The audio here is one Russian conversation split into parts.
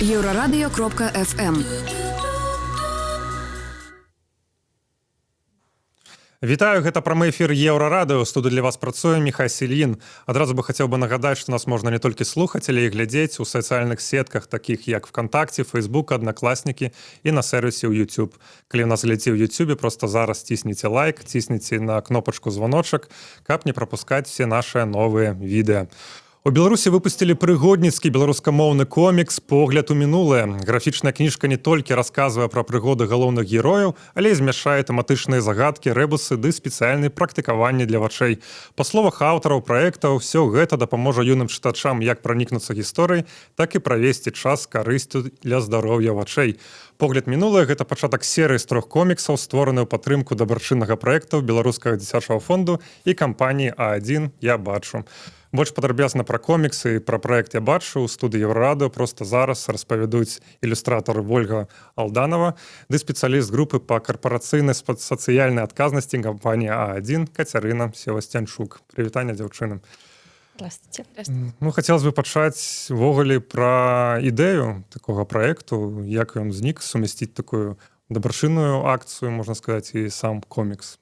Еврорадио.FM. Вітаю, гэта прамы эфір Еўрарадыо. Студыі для вас працуе Міхай Сільін. Адразу бы хацеў бы нагадаць, што нас можна не толькі слухаць, але і глядзець у сацыяльных сетках, такіх як ВКонтакце, Фейсбук, Аднакласнікі і на сервісе ў YouTube. Калі нас глядзіце ў YouTube, проста зараз цісніце лайк, цісніце на кнопачку звоночак, каб не прапускаць все нашыя новыя відэа. У Беларусі выпусцілі прыгодніцкі беларускамоўны комікс «Погляд у мінулае». Графічная кніжка не толькі расказвае пра прыгоды галоўных герояў, але і змяшчае тэматычныя загадкі, рэбусы ды спецыяльныя практыкаванні для вачэй. Па словах аўтараў праекта, ўсё гэта дапаможа юным чытачам як пранікнуцца гісторыяй, так і правесці час з карысцю для здароўя вачэй. «Погляд мінулае» — гэта пачатак серыі з 3 коміксаў, створаны ў падтрымку дабрачыннага праекту Беларускага дзіцячага фонду і кампаніі А1 «Я бачу». Больш падрабязна пра коміксы і пра праект «Я бачу» у студыі Еврорадыо проста зараз распавядуць ілюстратар Вольга Алданова ды спецыяліст групы па карпарацыйнай сацыяльнай адказнасці кампаніі А1 Кацярына Севастянчук. Прывітанне, дзяўчыны. Здравствуйте. Ну, хацелось бы пачаць ввогуле пра ідэю такога праекту, як ён знік, сумясціць такую дабрачынную акцыю, можна сказаць, і сам комікс.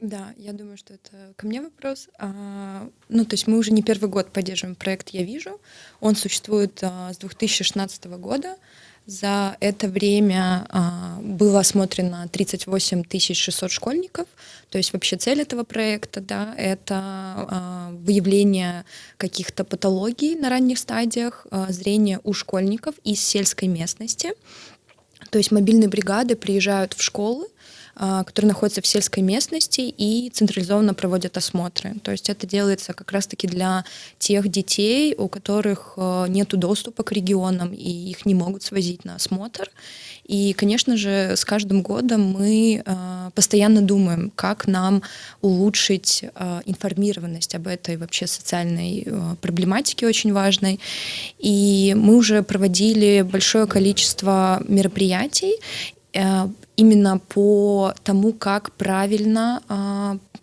Да, я думаю, что это ко мне вопрос. То есть мы уже не первый год поддерживаем проект «Я вижу». Он существует с 2016 года. За это время было осмотрено 38 600 школьников. То есть вообще цель этого проекта, да, это выявление каких-то патологий на ранних стадиях зрения у школьников из сельской местности. То есть мобильные бригады приезжают в школы, которые находятся в сельской местности, и централизованно проводят осмотры. То есть это делается как раз-таки для тех детей, у которых нет доступа к регионам, и их не могут свозить на осмотр. И, конечно же, с каждым годом мы постоянно думаем, как нам улучшить информированность об этой вообще социальной проблематике очень важной. И мы уже проводили большое количество мероприятий, именно по тому, как правильно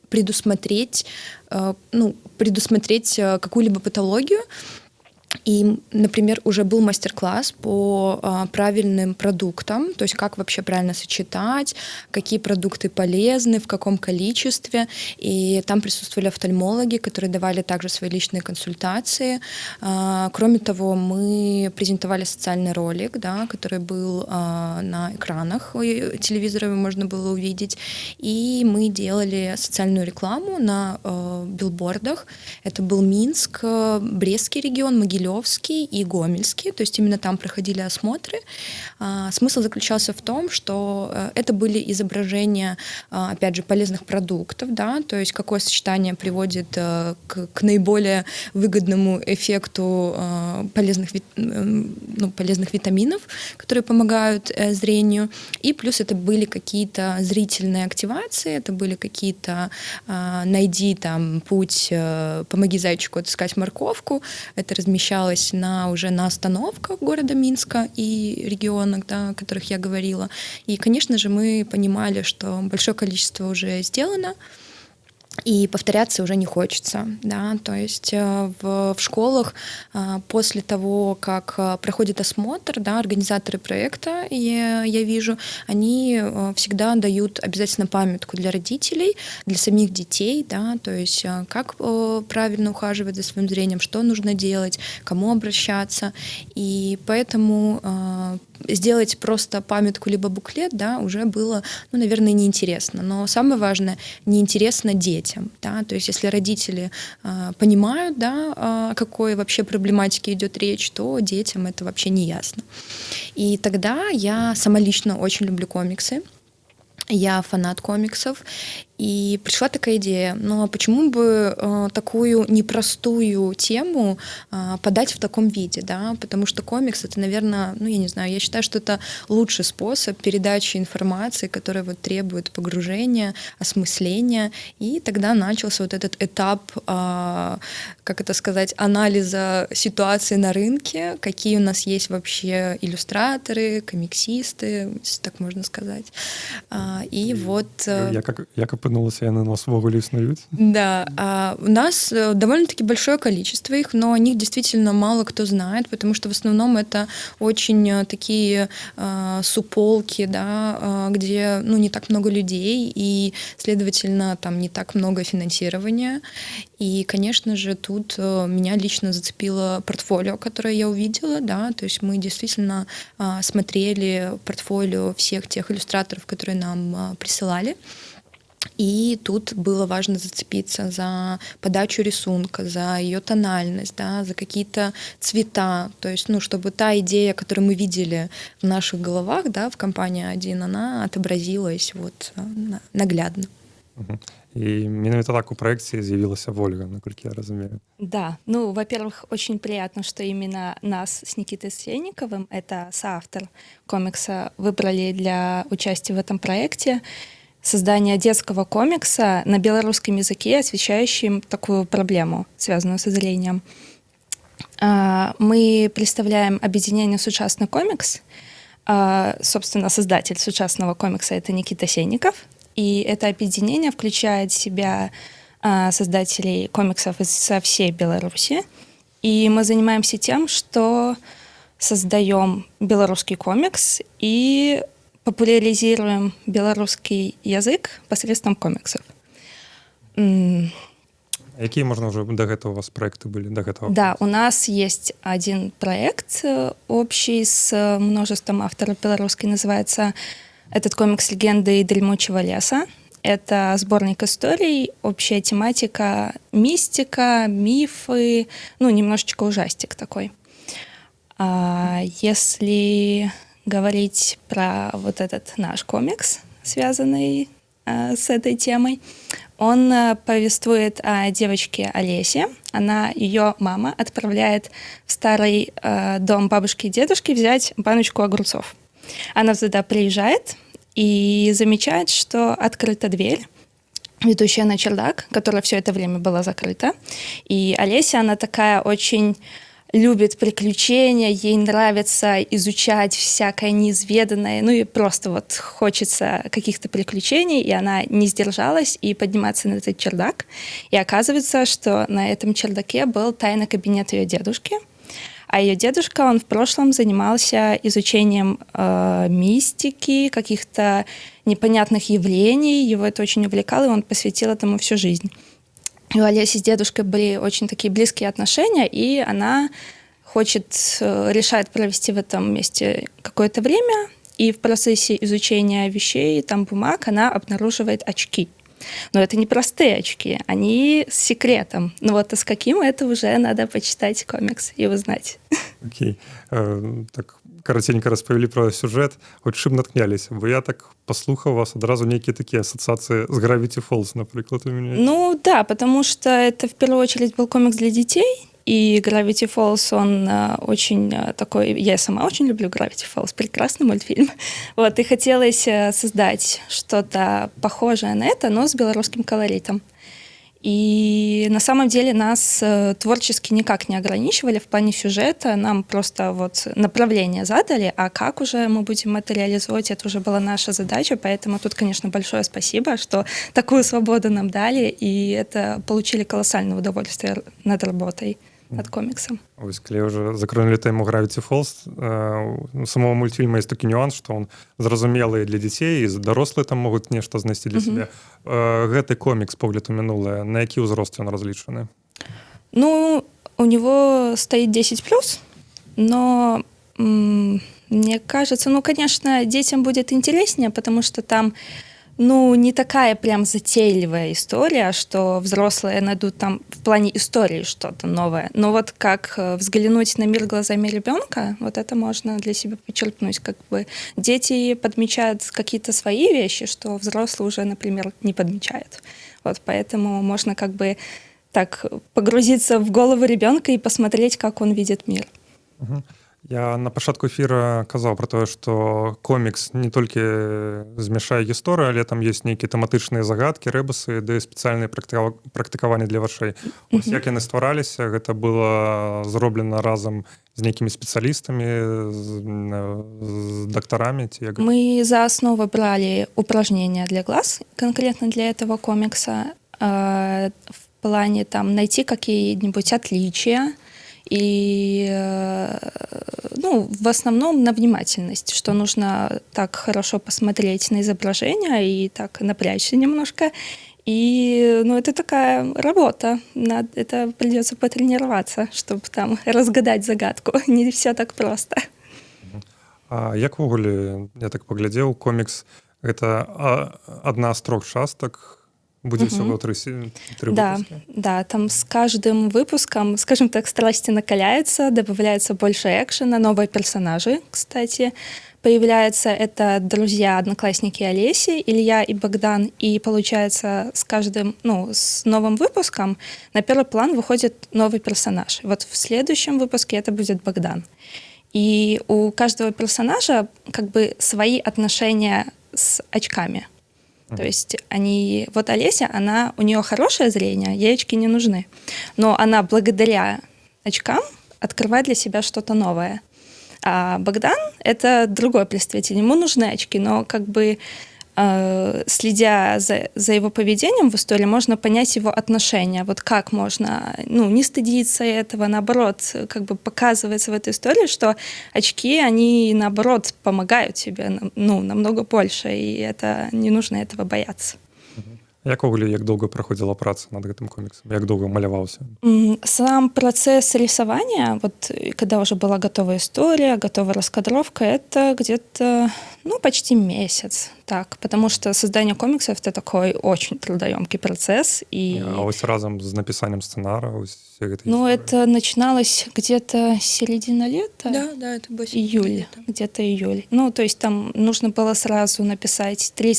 предусмотреть какую-либо патологию. И, например, уже был мастер-класс по правильным продуктам, то есть как вообще правильно сочетать, какие продукты полезны, в каком количестве. И там присутствовали офтальмологи, которые давали также свои личные консультации. Кроме того, мы презентовали социальный ролик, да, который был на экранах телевизора, его можно было увидеть. И мы делали социальную рекламу на билбордах. Это был Минск, Брестский регион, Могилевский и Гомельский, то есть именно там проходили осмотры. Смысл заключался в том, что это были изображения, опять же, полезных продуктов, да, то есть какое сочетание приводит к наиболее выгодному эффекту полезных витаминов, которые помогают зрению. И плюс это были какие-то зрительные активации, это были какие-то «найди там путь, помоги зайчику отыскать морковку», это размещалось уже на остановках города Минска и регионах, да, о которых я говорила. И, конечно же, мы понимали, что большое количество уже сделано, и повторяться уже не хочется, да, то есть в школах после того, как проходит осмотр, да, организаторы проекта, я вижу, они всегда дают обязательно памятку для родителей, для самих детей, да, то есть как правильно ухаживать за своим зрением, что нужно делать, кому обращаться, и поэтому сделать просто памятку либо буклет, да, уже было, наверное, неинтересно. Но самое важное, неинтересно детям, да, то есть если родители понимают, да, о какой вообще проблематике идет речь, то детям это вообще не ясно. И тогда я сама лично очень люблю комиксы. Я фанат комиксов, и пришла такая идея, а почему бы такую непростую тему подать в таком виде, да, потому что комикс — это, наверное, я не знаю, я считаю, что это лучший способ передачи информации, которая требует погружения, осмысления, и тогда начался этот этап, анализа ситуации на рынке, какие у нас есть вообще иллюстраторы, комиксисты, если так можно сказать. и вот... Як апынулася яны у нас увогуле існуюць? Да, у нас довольно-таки большое количество их, но о них действительно мало кто знает, потому что в основном это очень такие суполки, да, где не так много людей, и, следовательно, там не так много финансирования. И, конечно же, тут меня лично зацепило портфолио, которое я увидела, да, то есть мы действительно смотрели портфолио всех тех иллюстраторов, которые нам присылали. И тут было важно зацепиться за подачу рисунка, за ее тональность, да, за какие-то цвета. То есть, чтобы та идея, которую мы видели в наших головах, да, в компании А1, она отобразилась вот наглядно. И менавіта так у проекте з'явілася Вольга, наколькі я разумею. Да, во-первых, очень приятно, что именно нас с Никитой Сенниковым, это соавтор комикса, выбрали для участия в этом проекте. Создание детского комикса на белорусском языке, освещающим такую проблему, связанную со зрением. Мы представляем объединение «Сучасный комикс». Собственно, создатель «Сучасного комикса» — это Никита Сенников. И это объединение включает в себя создателей комиксов со всей Беларуси. И мы занимаемся тем, что создаем белорусский комикс и популяризируем белорусский язык посредством комиксов. Какие, можно, уже до этого у вас проекты были? До этого? Да, у нас есть один проект общий с множеством авторов белорусской, называется этот комикс «Легенды дремучего леса». Это сборник историй, общая тематика, мистика, мифы, немножечко ужастик такой. Если говорить про вот этот наш комикс, связанный с этой темой, он повествует о девочке Олесе. Ее мама отправляет в старый дом бабушки и дедушки взять баночку огурцов. Она туда приезжает и замечает, что открыта дверь, ведущая на чердак, которая все это время была закрыта. И Олеся, она такая очень любит приключения, ей нравится изучать всякое неизведанное, и просто вот хочется каких-то приключений, и она не сдержалась и поднимается на этот чердак. И оказывается, что на этом чердаке был тайный кабинет ее дедушки. А ее дедушка, он в прошлом занимался изучением мистики, каких-то непонятных явлений. Его это очень увлекало, и он посвятил этому всю жизнь. И у Олеси с дедушкой были очень такие близкие отношения, и она решает провести в этом месте какое-то время, и в процессе изучения вещей, бумаг, она обнаруживает очки. Но это не простые очки, они с секретом. А с каким, это уже надо почитать комикс и узнать. Окей. Так, караценька распавялі про сюжет. Хоць чым наткняліся? Бо я так послухав вас, одразу некие такие ассоциации с Gravity Falls, например, у меня. Да, потому что это в первую очередь был комикс для детей, и Gravity Falls, он очень такой... Я сама очень люблю Gravity Falls, прекрасный мультфильм. И хотелось создать что-то похожее на это, но с белорусским колоритом. И на самом деле нас творчески никак не ограничивали в плане сюжета, нам просто направление задали, а как уже мы будем это реализовать, это уже была наша задача, поэтому тут, конечно, большое спасибо, что такую свободу нам дали, и это получили колоссальное удовольствие над работой над комиксом. Коли уже закронули тему Gravity Falls, у самого мультфильма есть такой нюанс, что он зразумелый для детей, и дорослые там могут нечто знайти для себя. Гэты комикс «Погляд у мінуле», на який узрост он различаны? У него стоит 10+, но мне кажется, конечно, детям будет интереснее, потому что там не такая прям затейливая история, что взрослые найдут там в плане истории что-то новое. Но как взглянуть на мир глазами ребенка, это можно для себя почерпнуть. Дети подмечают какие-то свои вещи, что взрослые уже, например, не подмечают. Поэтому можно так погрузиться в голову ребенка и посмотреть, как он видит мир. Я на пачатку эфіра казаў пра тое, што комікс не толькі змяшае гісторыю, але там ёсць нейкія тэматычныя загадкі, рэбусы, ды спецыяльныя практыкаванні для вачэй. Ось як яны ствараліся, гэта было зроблена разам з нейкімі спецыялістамі, з дактарамі ці як? Мы за основу брали упражнения для глаз, конкретно для этого комикса, в плане там найти какие-нибудь отличия, и в основном на внимательность, что нужно так хорошо посмотреть на изображение и так напрячься немножко. И это такая работа. Это придется потренироваться, чтобы там разгадать загадку. Не все так просто. А як ввогуле, я так паглядзеў, комікс гэта адна з 3 частак, будзе всего 3 выпуска? Да, там с каждым выпуском, скажем так, страсти накаляются, добавляется больше экшена, новые персонажи, кстати, появляются. Это друзья, одноклассники Олеси, Илья и Богдан, и получается с каждым, с новым выпуском на первый план выходит новый персонаж. Вот в следующем выпуске это будет Богдан. И у каждого персонажа как бы свои отношения с очками. То есть вот Олеся, у нее хорошее зрение, ей очки не нужны. Но она благодаря очкам открывает для себя что-то новое. А Богдан — это другой представитель, ему нужны очки, но как бы следя за его поведением в истории, можно понять его отношения. Вот как можно, не стыдиться этого, наоборот, как бы показывается в этой истории, что очки, они, наоборот, помогают тебе, намного больше, и это не нужно этого бояться. Як доўга праходзіла праца над гэтым коміксам? Як доўга маляваўся? Сам процесс рисования, вот когда уже была готова история, готова раскадровка, это где-то, почти месяц. Так, потому что создание комиксов — это такой очень трудоемкий процесс. А ось разом с написанием сценария? Это начиналось где-то середина лета. Да, это было июль, где-то июль. То есть там нужно было сразу написать 3